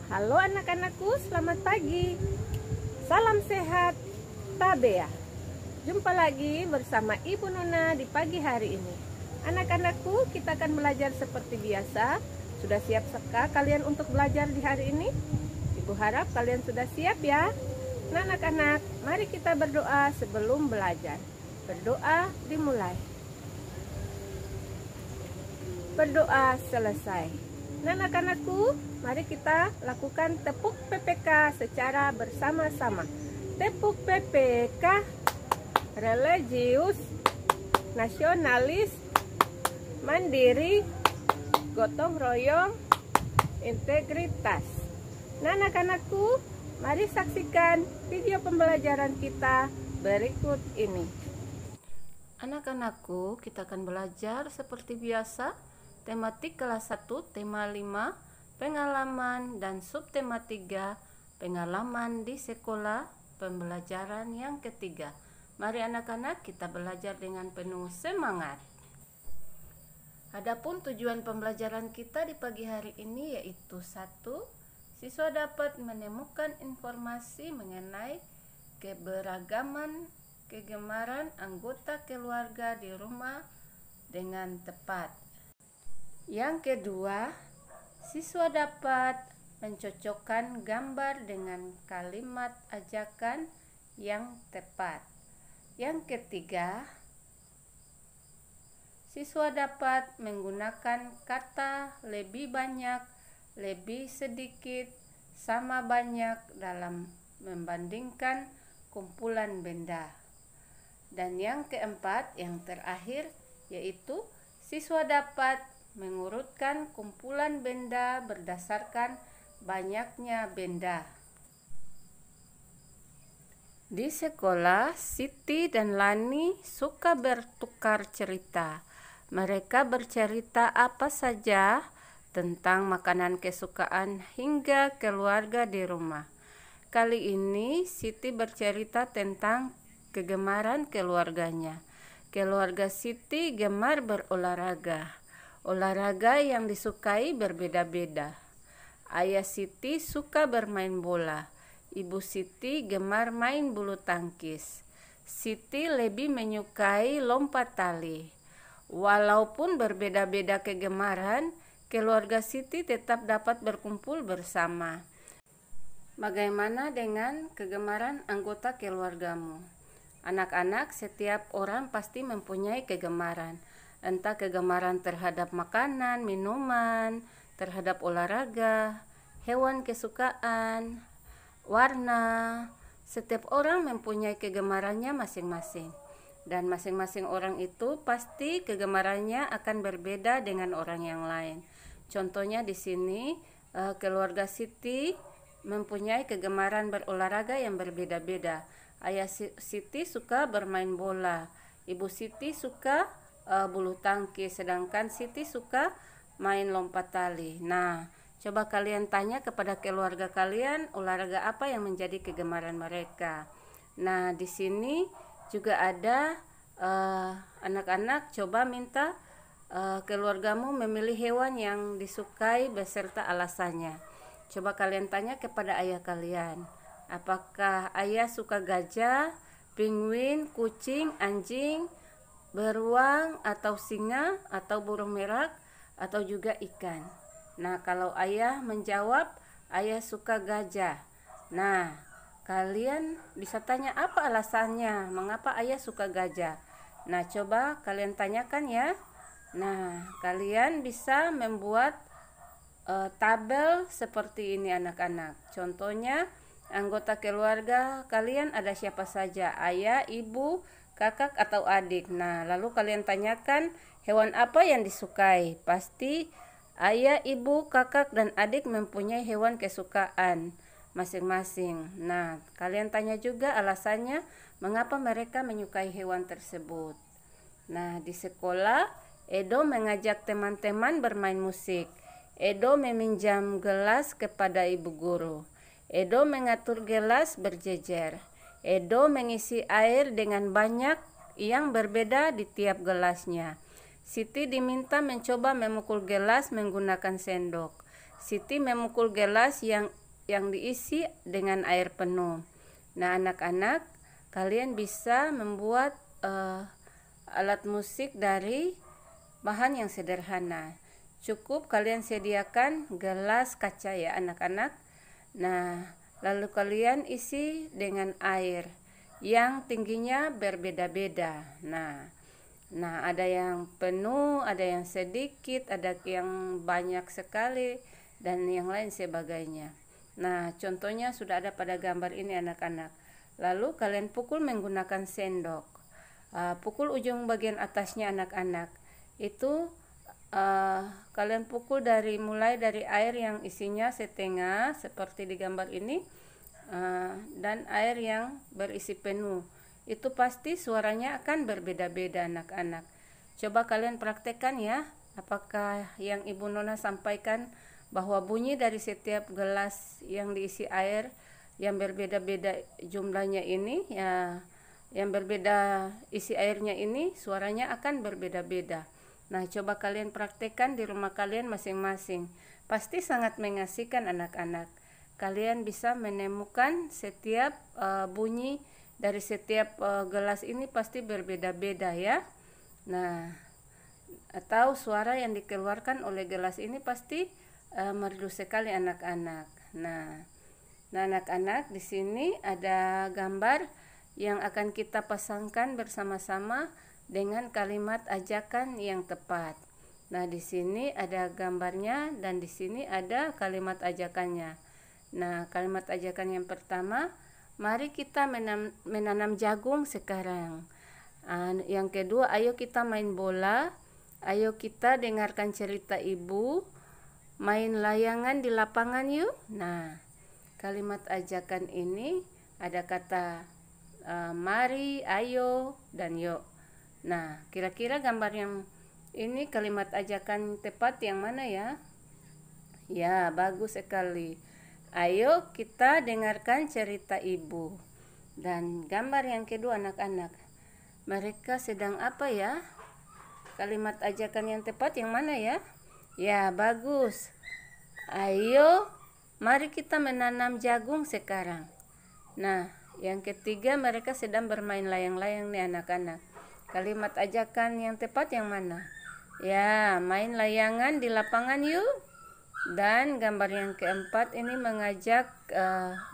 Halo anak-anakku, selamat pagi. Salam sehat, Tabea. Jumpa lagi bersama Ibu Nona di pagi hari ini. Anak-anakku, kita akan belajar seperti biasa. Sudah siapkah kalian untuk belajar di hari ini? Ibu harap kalian sudah siap ya. Nah anak-anak, mari kita berdoa sebelum belajar. Berdoa dimulai. Berdoa selesai. Nah anak-anakku, mari kita lakukan tepuk PPK secara bersama-sama. Tepuk PPK, religius, nasionalis, mandiri, gotong royong, integritas. Nah anak-anakku, mari saksikan video pembelajaran kita berikut ini. Anak-anakku, kita akan belajar seperti biasa tematik kelas 1, tema 5, pengalaman, dan subtema 3, pengalaman di sekolah, pembelajaran yang ketiga. Mari anak-anak kita belajar dengan penuh semangat. Adapun tujuan pembelajaran kita di pagi hari ini yaitu 1. Siswa dapat menemukan informasi mengenai keberagaman kegemaran anggota keluarga di rumah dengan tepat. Yang kedua, siswa dapat mencocokkan gambar dengan kalimat ajakan yang tepat. Yang ketiga, siswa dapat menggunakan kata lebih banyak, lebih sedikit, sama banyak dalam membandingkan kumpulan benda. Dan yang keempat, yang terakhir, yaitu siswa dapat mengurutkan kumpulan benda berdasarkan banyaknya benda. Di sekolah, Siti dan Lani suka bertukar cerita. Mereka bercerita apa saja tentang makanan kesukaan hingga keluarga di rumah. Kali ini Siti bercerita tentang kegemaran keluarganya. Keluarga Siti gemar berolahraga. Olahraga yang disukai berbeda-beda. Ayah Siti suka bermain bola. Ibu Siti gemar main bulu tangkis. Siti lebih menyukai lompat tali. Walaupun berbeda-beda kegemaran, keluarga Siti tetap dapat berkumpul bersama. Bagaimana dengan kegemaran anggota keluargamu? Anak-anak, setiap orang pasti mempunyai kegemaran. Entah kegemaran terhadap makanan, minuman, terhadap olahraga, hewan kesukaan, warna. Setiap orang mempunyai kegemarannya masing-masing. Dan masing-masing orang itu pasti kegemarannya akan berbeda dengan orang yang lain. Contohnya di sini, keluarga Siti mempunyai kegemaran berolahraga yang berbeda-beda. Ayah Siti suka bermain bola, Ibu Siti suka bulu tangkis, sedangkan Siti suka main lompat tali. Nah, coba kalian tanya kepada keluarga kalian olahraga apa yang menjadi kegemaran mereka. Nah, di sini juga ada anak-anak coba minta keluargamu memilih hewan yang disukai beserta alasannya. Coba kalian tanya kepada ayah kalian. Apakah ayah suka gajah, penguin, kucing, anjing, beruang, atau singa, atau burung merak, atau juga ikan? Nah, kalau ayah menjawab, ayah suka gajah. Nah, kalian bisa tanya apa alasannya, mengapa ayah suka gajah. Nah, coba kalian tanyakan ya. Nah, kalian bisa membuat tabel seperti ini anak-anak. Contohnya, anggota keluarga kalian ada siapa saja? Ayah, ibu, kakak, atau adik. Nah, lalu kalian tanyakan hewan apa yang disukai. Pasti ayah, ibu, kakak, dan adik mempunyai hewan kesukaan masing-masing. Nah, kalian tanya juga alasannya mengapa mereka menyukai hewan tersebut. Nah, di sekolah, Edo mengajak teman-teman bermain musik. Edo meminjam gelas kepada ibu guru. Edo mengatur gelas berjejer. Edo mengisi air dengan banyak yang berbeda di tiap gelasnya. Siti diminta mencoba memukul gelas menggunakan sendok. Siti memukul gelas yang diisi dengan air penuh. Nah, anak-anak, kalian bisa membuat alat musik dari bahan yang sederhana. Cukup kalian sediakan gelas kaca ya anak-anak. Nah, lalu kalian isi dengan air yang tingginya berbeda-beda. Nah, ada yang penuh, ada yang sedikit, ada yang banyak sekali, dan yang lain sebagainya. Nah, contohnya sudah ada pada gambar ini anak-anak. Lalu kalian pukul menggunakan sendok. Pukul ujung bagian atasnya anak-anak. Itu kalian pukul mulai dari air yang isinya setengah seperti di gambar ini, dan air yang berisi penuh. Itu pasti suaranya akan berbeda-beda anak-anak. Coba kalian praktekkan ya. Apakah yang Ibu Nona sampaikan bahwa bunyi dari setiap gelas yang diisi air yang berbeda-beda jumlahnya ini ya, yang berbeda isi airnya ini, suaranya akan berbeda-beda. Nah, coba kalian praktekkan di rumah kalian masing-masing. Pasti sangat mengasihkan anak-anak. Kalian bisa menemukan setiap bunyi dari setiap gelas ini pasti berbeda-beda ya. Nah, atau suara yang dikeluarkan oleh gelas ini pasti merdu sekali anak-anak. Nah, anak-anak, di sini ada gambar yang akan kita pasangkan bersama-sama dengan kalimat ajakan yang tepat. Nah, di sini ada gambarnya dan di sini ada kalimat ajakannya. Nah, kalimat ajakan yang pertama, mari kita menanam jagung sekarang. Yang kedua, ayo kita main bola. Ayo kita dengarkan cerita ibu. Main layangan di lapangan yuk. Nah, kalimat ajakan ini ada kata mari, ayo, dan yuk. Nah, kira-kira gambar yang ini kalimat ajakan tepat yang mana ya? Ya, bagus sekali. Ayo kita dengarkan cerita ibu. Dan gambar yang kedua anak-anak, mereka sedang apa ya? Kalimat ajakan yang tepat yang mana ya? Ya, bagus. Ayo, mari kita menanam jagung sekarang. Nah, yang ketiga mereka sedang bermain layang-layang nih anak-anak. Kalimat ajakan yang tepat yang mana? Ya, main layangan di lapangan yuk. Dan gambar yang keempat ini mengajak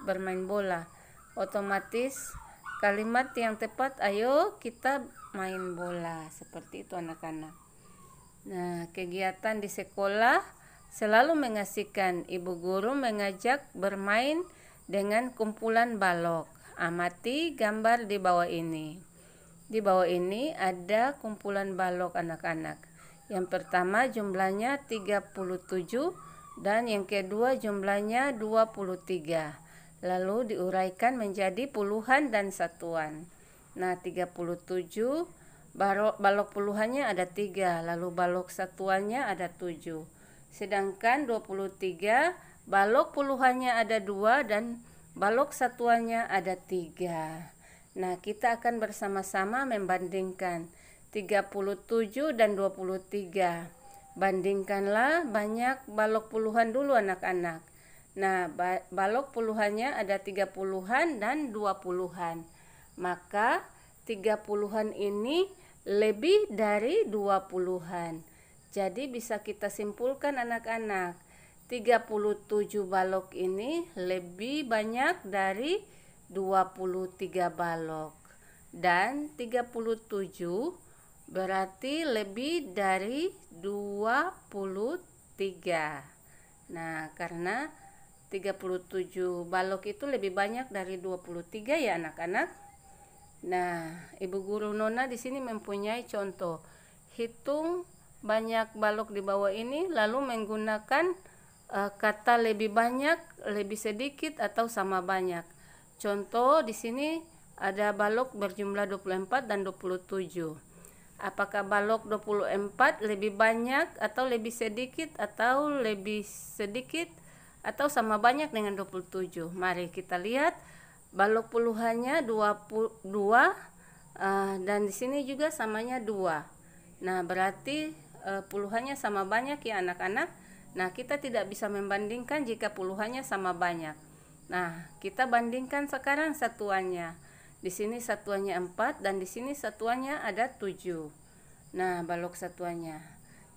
bermain bola. Otomatis kalimat yang tepat, ayo kita main bola. Seperti itu anak-anak. Nah, kegiatan di sekolah selalu mengasihkan. Ibu guru mengajak bermain dengan kumpulan balok. Amati gambar di bawah ini. Di bawah ini ada kumpulan balok anak-anak. Yang pertama jumlahnya 37 dan yang kedua jumlahnya 23. Lalu diuraikan menjadi puluhan dan satuan. Nah, 37 balok puluhannya ada 3, lalu balok satuannya ada 7. Sedangkan 23 balok puluhannya ada 2 dan balok satuannya ada 3. Nah, kita akan bersama-sama membandingkan 37 dan 23. Bandingkanlah banyak balok puluhan dulu anak-anak. Nah, balok puluhannya ada 30-an dan 20-an. Maka 30-an ini lebih dari 20-an. Jadi bisa kita simpulkan anak-anak, 37 balok ini lebih banyak dari 23 balok. Dan 37 berarti lebih dari 23. Nah, karena 37 balok itu lebih banyak dari 23 ya anak-anak. Nah, Ibu Guru Nona di sini mempunyai contoh. Hitung banyak balok di bawah ini lalu menggunakan kata lebih banyak, lebih sedikit atau sama banyak. Contoh di sini ada balok berjumlah 24 dan 27. Apakah balok 24 lebih banyak atau lebih sedikit atau sama banyak dengan 27? Mari kita lihat. Balok puluhannya 22 dan di sini juga samanya 2. Nah, berarti puluhannya sama banyak ya anak-anak. Nah, kita tidak bisa membandingkan jika puluhannya sama banyak. Nah, kita bandingkan sekarang satuannya. Di sini satuannya 4 dan di sini satuannya ada 7. Nah, balok satuannya.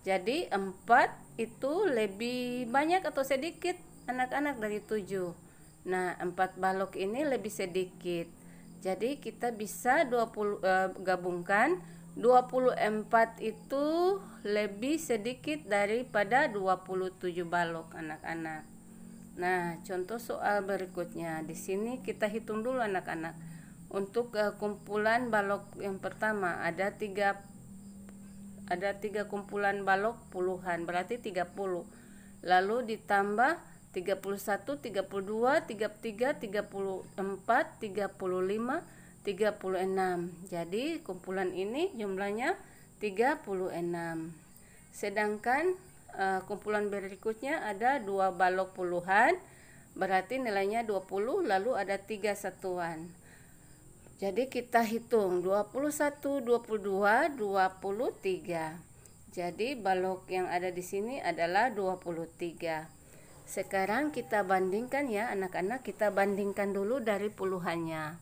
Jadi 4 itu lebih banyak atau sedikit anak-anak dari 7. Nah, 4 balok ini lebih sedikit. Jadi kita bisa gabungkan 24 itu lebih sedikit daripada 27 balok anak-anak. Nah, contoh soal berikutnya. Di sini kita hitung dulu anak-anak. Untuk kumpulan balok yang pertama ada tiga kumpulan balok puluhan, berarti 30. Lalu ditambah 31, 32, 33, 34, 35, 36. Jadi kumpulan ini jumlahnya 36. Sedangkan kumpulan berikutnya ada 2 balok puluhan, berarti nilainya 20, lalu ada 3 satuan. Jadi kita hitung 21, 22, 23. Jadi balok yang ada di sini adalah 23. Sekarang kita bandingkan ya anak-anak, kita bandingkan dulu dari puluhannya.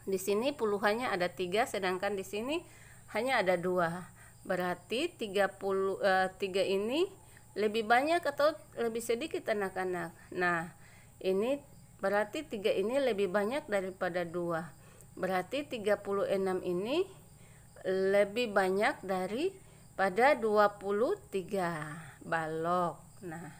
Di sini puluhannya ada 3, sedangkan di sini hanya ada 2. Berarti 3 ini lebih banyak atau lebih sedikit anak-anak. Nah, ini berarti 3 ini lebih banyak daripada 2. Berarti 36 ini lebih banyak daripada 23 balok. Nah,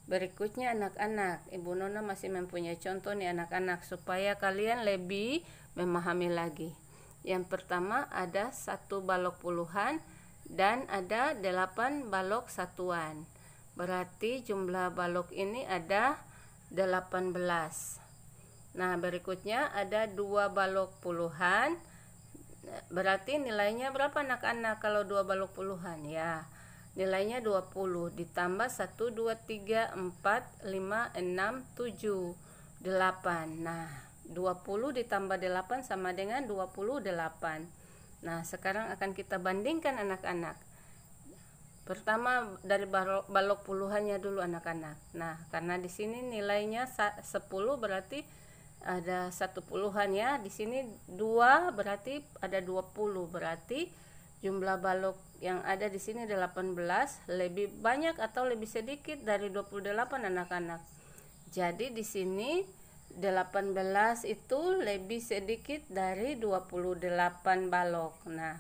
berikutnya anak-anak, Ibu Nona masih mempunyai contoh nih anak-anak supaya kalian lebih memahami lagi. Yang pertama ada 1 balok puluhan dan ada 8 balok satuan. Berarti jumlah balok ini ada 18. Nah, berikutnya ada 2 balok puluhan. Berarti nilainya berapa anak-anak kalau 2 balok puluhan? Ya, nilainya 20 ditambah 1, 2, 3, 4, 5, 6, 7, 8. Nah, 20 ditambah 8 sama dengan 28. Nah, sekarang akan kita bandingkan anak-anak. Pertama dari balok puluhannya dulu anak-anak. Nah, karena di sini nilainya 10 berarti ada 1 puluhan ya. Di sini 2 berarti ada 20. Berarti jumlah balok yang ada di sini 18 lebih banyak atau lebih sedikit dari 28 anak-anak. Jadi di sini 18 itu lebih sedikit dari 28 balok. Nah,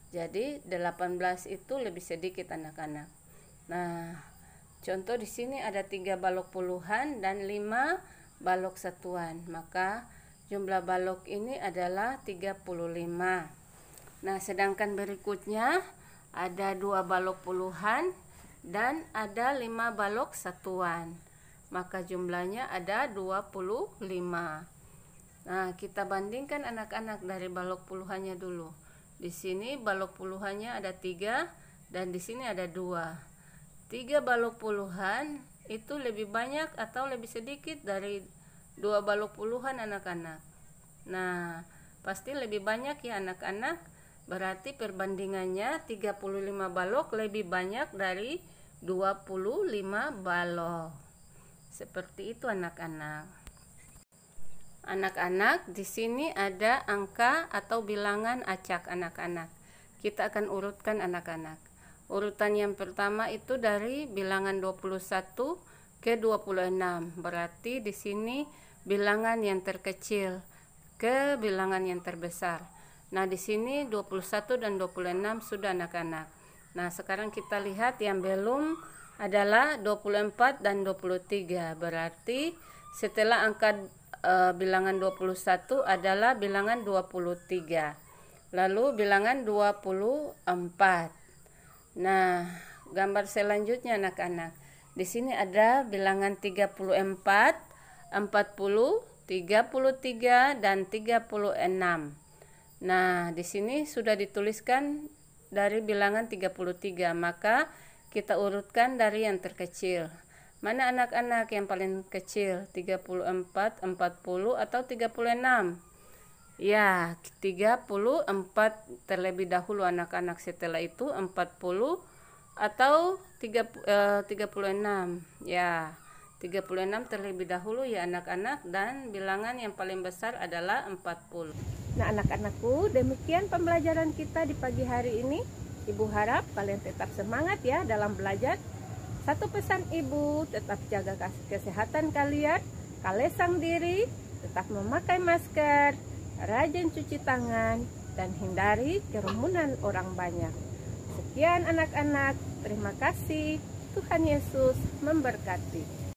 jadi 18 itu lebih sedikit anak-anak. Nah, contoh di sini ada 3 balok puluhan dan 5 balok satuan. Maka jumlah balok ini adalah 35. Nah, sedangkan berikutnya ada 2 balok puluhan dan ada 5 balok satuan. Maka jumlahnya ada 25. Nah, kita bandingkan anak-anak dari balok puluhannya dulu. Di sini balok puluhannya ada 3 dan di sini ada 2. 3 balok puluhan itu lebih banyak atau lebih sedikit dari 2 balok puluhan anak-anak. Nah, pasti lebih banyak ya anak-anak. Berarti perbandingannya 35 balok lebih banyak dari 25 balok. Seperti itu anak-anak. Anak-anak, di sini ada angka atau bilangan acak anak-anak. Kita akan urutkan anak-anak. Urutan yang pertama itu dari bilangan 21 ke 26. Berarti di sini bilangan yang terkecil ke bilangan yang terbesar. Nah, di sini 21 dan 26 sudah anak-anak. Nah, sekarang kita lihat yang belum adalah 24 dan 23. Berarti setelah angka bilangan 21 adalah bilangan 23. Lalu bilangan 24. Nah, gambar selanjutnya anak-anak. Di sini ada bilangan 34, 40, 33 dan 36. Nah, di sini sudah dituliskan dari bilangan 33, maka kita urutkan dari yang terkecil. Mana anak-anak yang paling kecil? 34, 40 atau 36? Ya, 34 terlebih dahulu anak-anak, setelah itu 40 atau 36 ya. 36 terlebih dahulu ya anak-anak, dan bilangan yang paling besar adalah 40. Nah anak-anakku, demikian pembelajaran kita di pagi hari ini. Ibu harap kalian tetap semangat ya dalam belajar. Satu pesan ibu, tetap jaga kesehatan kalian, kalesang diri, tetap memakai masker, rajin cuci tangan, dan hindari kerumunan orang banyak. Sekian anak-anak, terima kasih. Tuhan Yesus memberkati.